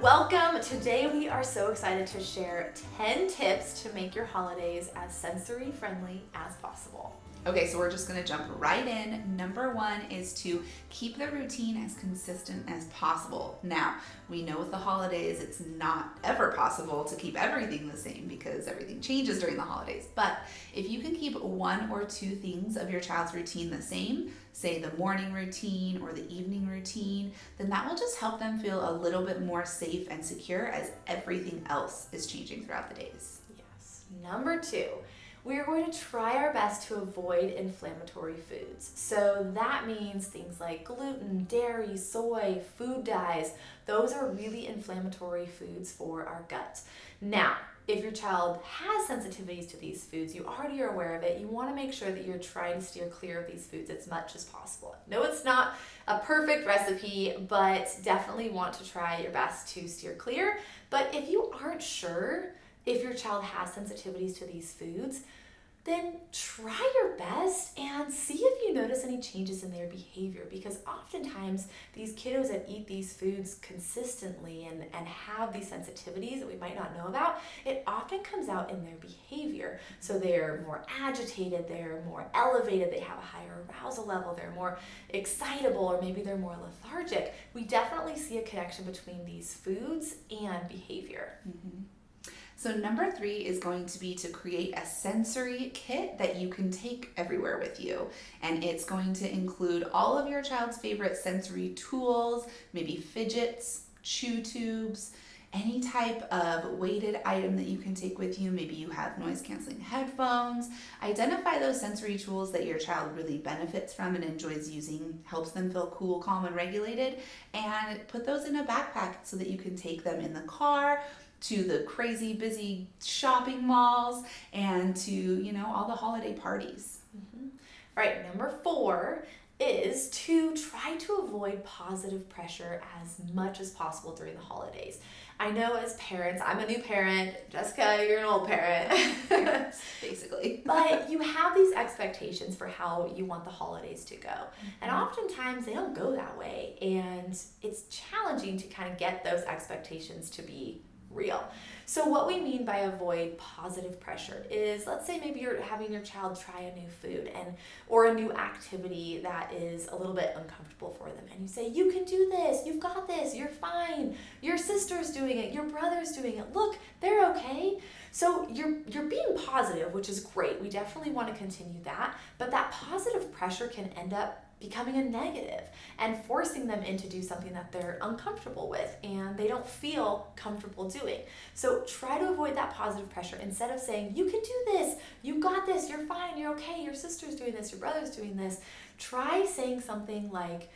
Welcome. Today we are so excited to share 10 tips to make your holidays as sensory friendly as possible. Okay, so we're just gonna jump right in. Number one is to keep the routine as consistent as possible. Now, we know with the holidays, it's not ever possible to keep everything the same because everything changes during the holidays. But if you can keep one or two things of your child's routine the same, say the morning routine or the evening routine, then that will just help them feel a little bit more safe and secure as everything else is changing throughout the days. Yes. Number two, we are going to try our best to avoid inflammatory foods. So that means things like gluten, dairy, soy, food dyes. Those are really inflammatory foods for our gut. Now, if your child has sensitivities to these foods, you already are aware of it, you want to make sure that you're trying to steer clear of these foods as much as possible. No, it's not a perfect recipe, but definitely want to try your best to steer clear. But if you aren't sure if your child has sensitivities to these foods, then try your best and see if you notice any changes in their behavior, because oftentimes these kiddos that eat these foods consistently and have these sensitivities that we might not know about, it often comes out in their behavior. So they're more agitated, they're more elevated, they have a higher arousal level, they're more excitable, or maybe they're more lethargic. We definitely see a connection between these foods and behavior. Mm-hmm. So number three is going to be to create a sensory kit that you can take everywhere with you. And it's going to include all of your child's favorite sensory tools, maybe fidgets, chew tubes, any type of weighted item that you can take with you. Maybe you have noise canceling headphones. Identify those sensory tools that your child really benefits from and enjoys using, helps them feel cool, calm, and regulated, and put those in a backpack so that you can take them in the car, to the crazy busy shopping malls, and to, all the holiday parties. Mm-hmm. All right, number four is to try to avoid positive pressure as much as possible during the holidays. I know as parents, I'm a new parent, Jessica, you're an old parent. Basically. But you have these expectations for how you want the holidays to go. Mm-hmm. And oftentimes they don't go that way. And it's challenging to kind of get those expectations to be real. So what we mean by avoid positive pressure is, let's say maybe you're having your child try a new food or a new activity that is a little bit uncomfortable for them, and you say, you can do this, you've got this, you're fine, your sister's doing it, your brother's doing it, look, they're okay. So you're being positive, which is great. We definitely want to continue that, but that positive pressure can end up becoming a negative and forcing them in to do something that they're uncomfortable with and they don't feel comfortable doing. So try to avoid that positive pressure. Instead of saying, you can do this, you got this, you're fine, you're okay, your sister's doing this, your brother's doing this, try saying something like,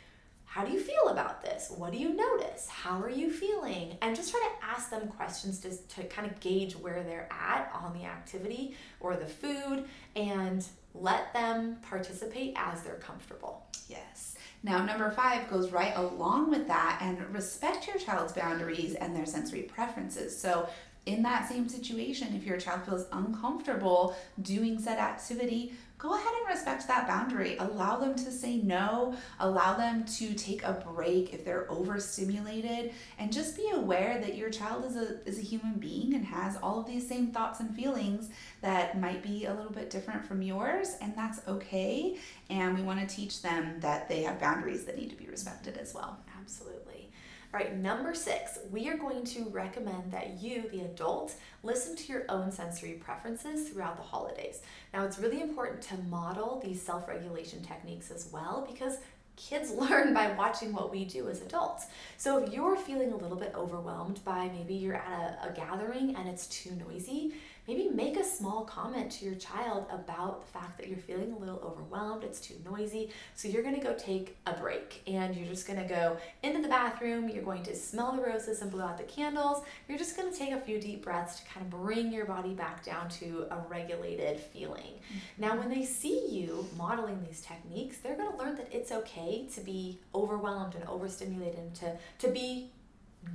how do you feel about this? What do you notice? How are you feeling? And just try to ask them questions to kind of gauge where they're at on the activity or the food, and let them participate as they're comfortable. Yes. Now, number five goes right along with that, and respect your child's boundaries and their sensory preferences. So in that same situation, if your child feels uncomfortable doing said activity, go ahead and respect that boundary. Allow them to say no, allow them to take a break if they're overstimulated, and just be aware that your child is a human being and has all of these same thoughts and feelings that might be a little bit different from yours, and that's okay. And we want to teach them that they have boundaries that need to be respected as well. Absolutely. All right, number 6, we are going to recommend that you, the adult, listen to your own sensory preferences throughout the holidays. Now, it's really important to model these self-regulation techniques as well, because kids learn by watching what we do as adults. So if you're feeling a little bit overwhelmed by, maybe you're at a gathering and it's too noisy, maybe make a small comment to your child about the fact that you're feeling a little overwhelmed, it's too noisy. So you're gonna go take a break, and you're just gonna go into the bathroom, you're going to smell the roses and blow out the candles. You're just gonna take a few deep breaths to kind of bring your body back down to a regulated feeling. Mm-hmm. Now, when they see you modeling these techniques, they're gonna learn that it's okay to be overwhelmed and overstimulated, and to be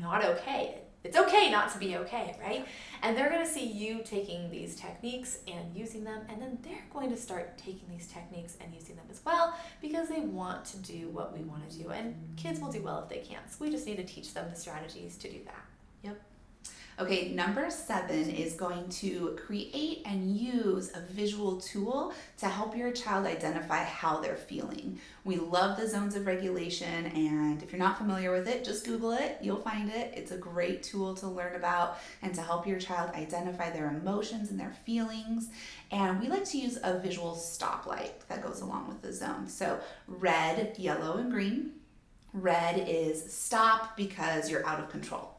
not okay. It's okay not to be okay, right? And they're going to see you taking these techniques and using them, and then they're going to start taking these techniques and using them as well, because they want to do what we want to do. And kids will do well if they can. So we just need to teach them the strategies to do that. Yep. Okay, number 7 is going to create and use a visual tool to help your child identify how they're feeling. We love the zones of regulation, and if you're not familiar with it, just Google it. You'll find it. It's a great tool to learn about and to help your child identify their emotions and their feelings. And we like to use a visual stoplight that goes along with the zone. So red, yellow, and green. Red is stop because you're out of control.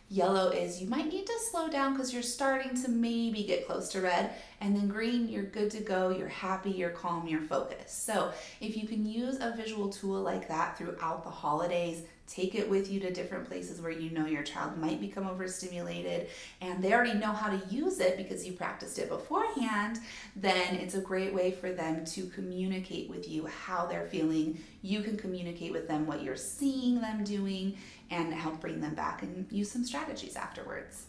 Yellow is you might need to slow down because you're starting to maybe get close to red. And then green, you're good to go, you're happy, you're calm, you're focused. So if you can use a visual tool like that throughout the holidays, take it with you to different places where you know your child might become overstimulated and they already know how to use it because you practiced it beforehand, then it's a great way for them to communicate with you how they're feeling. You can communicate with them what you're seeing them doing and help bring them back and use some strategies afterwards.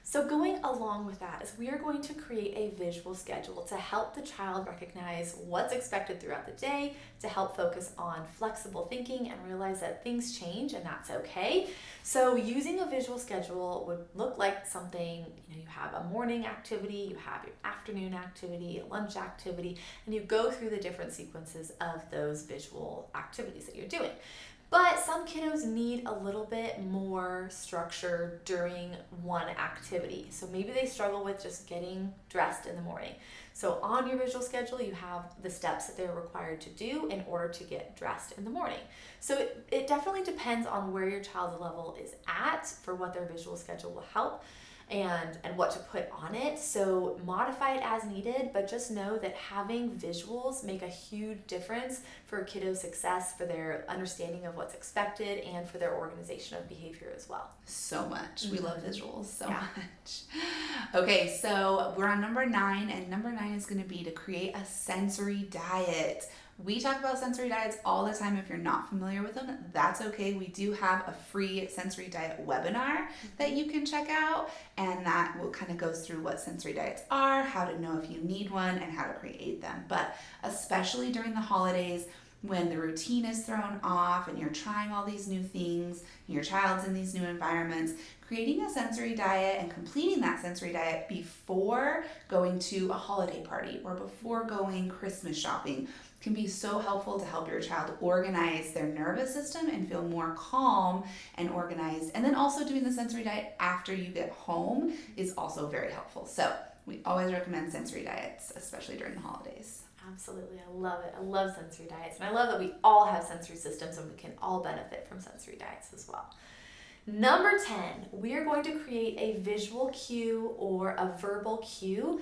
So going along with that is we are going to create a visual schedule to help the child recognize what's expected throughout the day, to help focus on flexible thinking and realize that things change and that's okay. So using a visual schedule would look like something, you have a morning activity, you have your afternoon activity, a lunch activity, and you go through the different sequences of those visual activities that you're doing. But some kiddos need a little bit more structure during one activity. So maybe they struggle with just getting dressed in the morning. So on your visual schedule, you have the steps that they're required to do in order to get dressed in the morning. So it definitely depends on where your child's level is at for what their visual schedule will help and what to put on it. So modify it as needed, but just know that having visuals make a huge difference for kiddo success, for their understanding of what's expected, and for their organization of behavior as well. So much. We love visuals so much. Okay, so we're on number 9, and number 9 is going to be to create a sensory diet. We talk about sensory diets all the time. If you're not familiar with them, that's okay. We do have a free sensory diet webinar that you can check out, and that will kind of goes through what sensory diets are, how to know if you need one, and how to create them. But especially during the holidays, when the routine is thrown off and you're trying all these new things, your child's in these new environments, creating a sensory diet and completing that sensory diet before going to a holiday party or before going Christmas shopping can be so helpful to help your child organize their nervous system and feel more calm and organized. And then also doing the sensory diet after you get home is also very helpful. So we always recommend sensory diets, especially during the holidays. Absolutely. I love it. I love sensory diets. And I love that we all have sensory systems and we can all benefit from sensory diets as well. Number 10, we are going to create a visual cue or a verbal cue,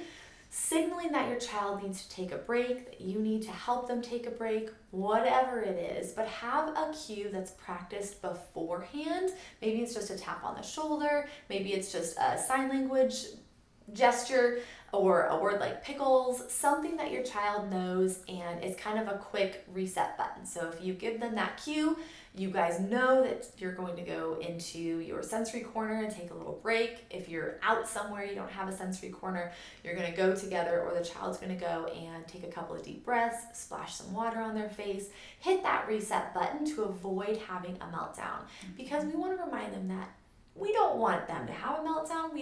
signaling that your child needs to take a break, that you need to help them take a break, whatever it is, but have a cue that's practiced beforehand. Maybe it's just a tap on the shoulder, maybe it's just a sign language gesture or a word like pickles, something that your child knows, and it's kind of a quick reset button. So if you give them that cue, you guys know that you're going to go into your sensory corner and take a little break. If you're out somewhere, you don't have a sensory corner, you're going to go together, or the child's going to go and take a couple of deep breaths, splash some water on their face, hit that reset button to avoid having a meltdown. Because we want to remind them that we don't want them to have a meltdown.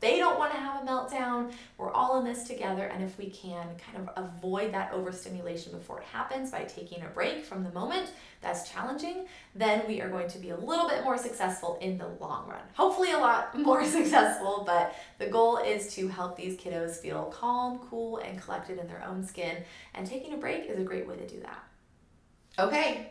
They don't want to have a meltdown. We're all in this together. And if we can kind of avoid that overstimulation before it happens by taking a break from the moment that's challenging, then we are going to be a little bit more successful in the long run. Hopefully a lot more successful, but the goal is to help these kiddos feel calm, cool, and collected in their own skin. And taking a break is a great way to do that. Okay,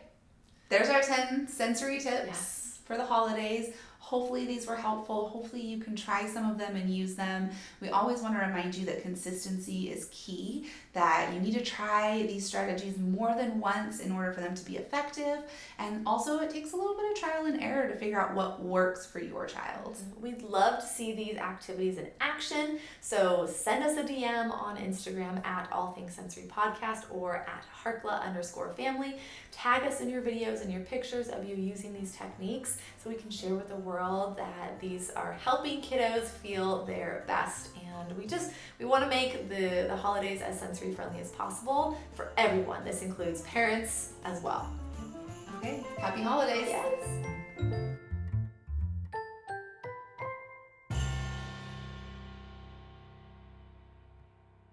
there's our 10 sensory tips for the holidays. Hopefully these were helpful. Hopefully you can try some of them and use them. We always want to remind you that consistency is key, that you need to try these strategies more than once in order for them to be effective. And also it takes a little bit of trial and error to figure out what works for your child. We'd love to see these activities in action. So send us a DM on Instagram at All Things Sensory Podcast or at Harkla_family. Tag us in your videos and your pictures of you using these techniques so we can share with the world that these are helping kiddos feel their best. And we want to make the holidays as sensory friendly as possible for everyone. This includes parents as well. Okay, happy holidays. Yes.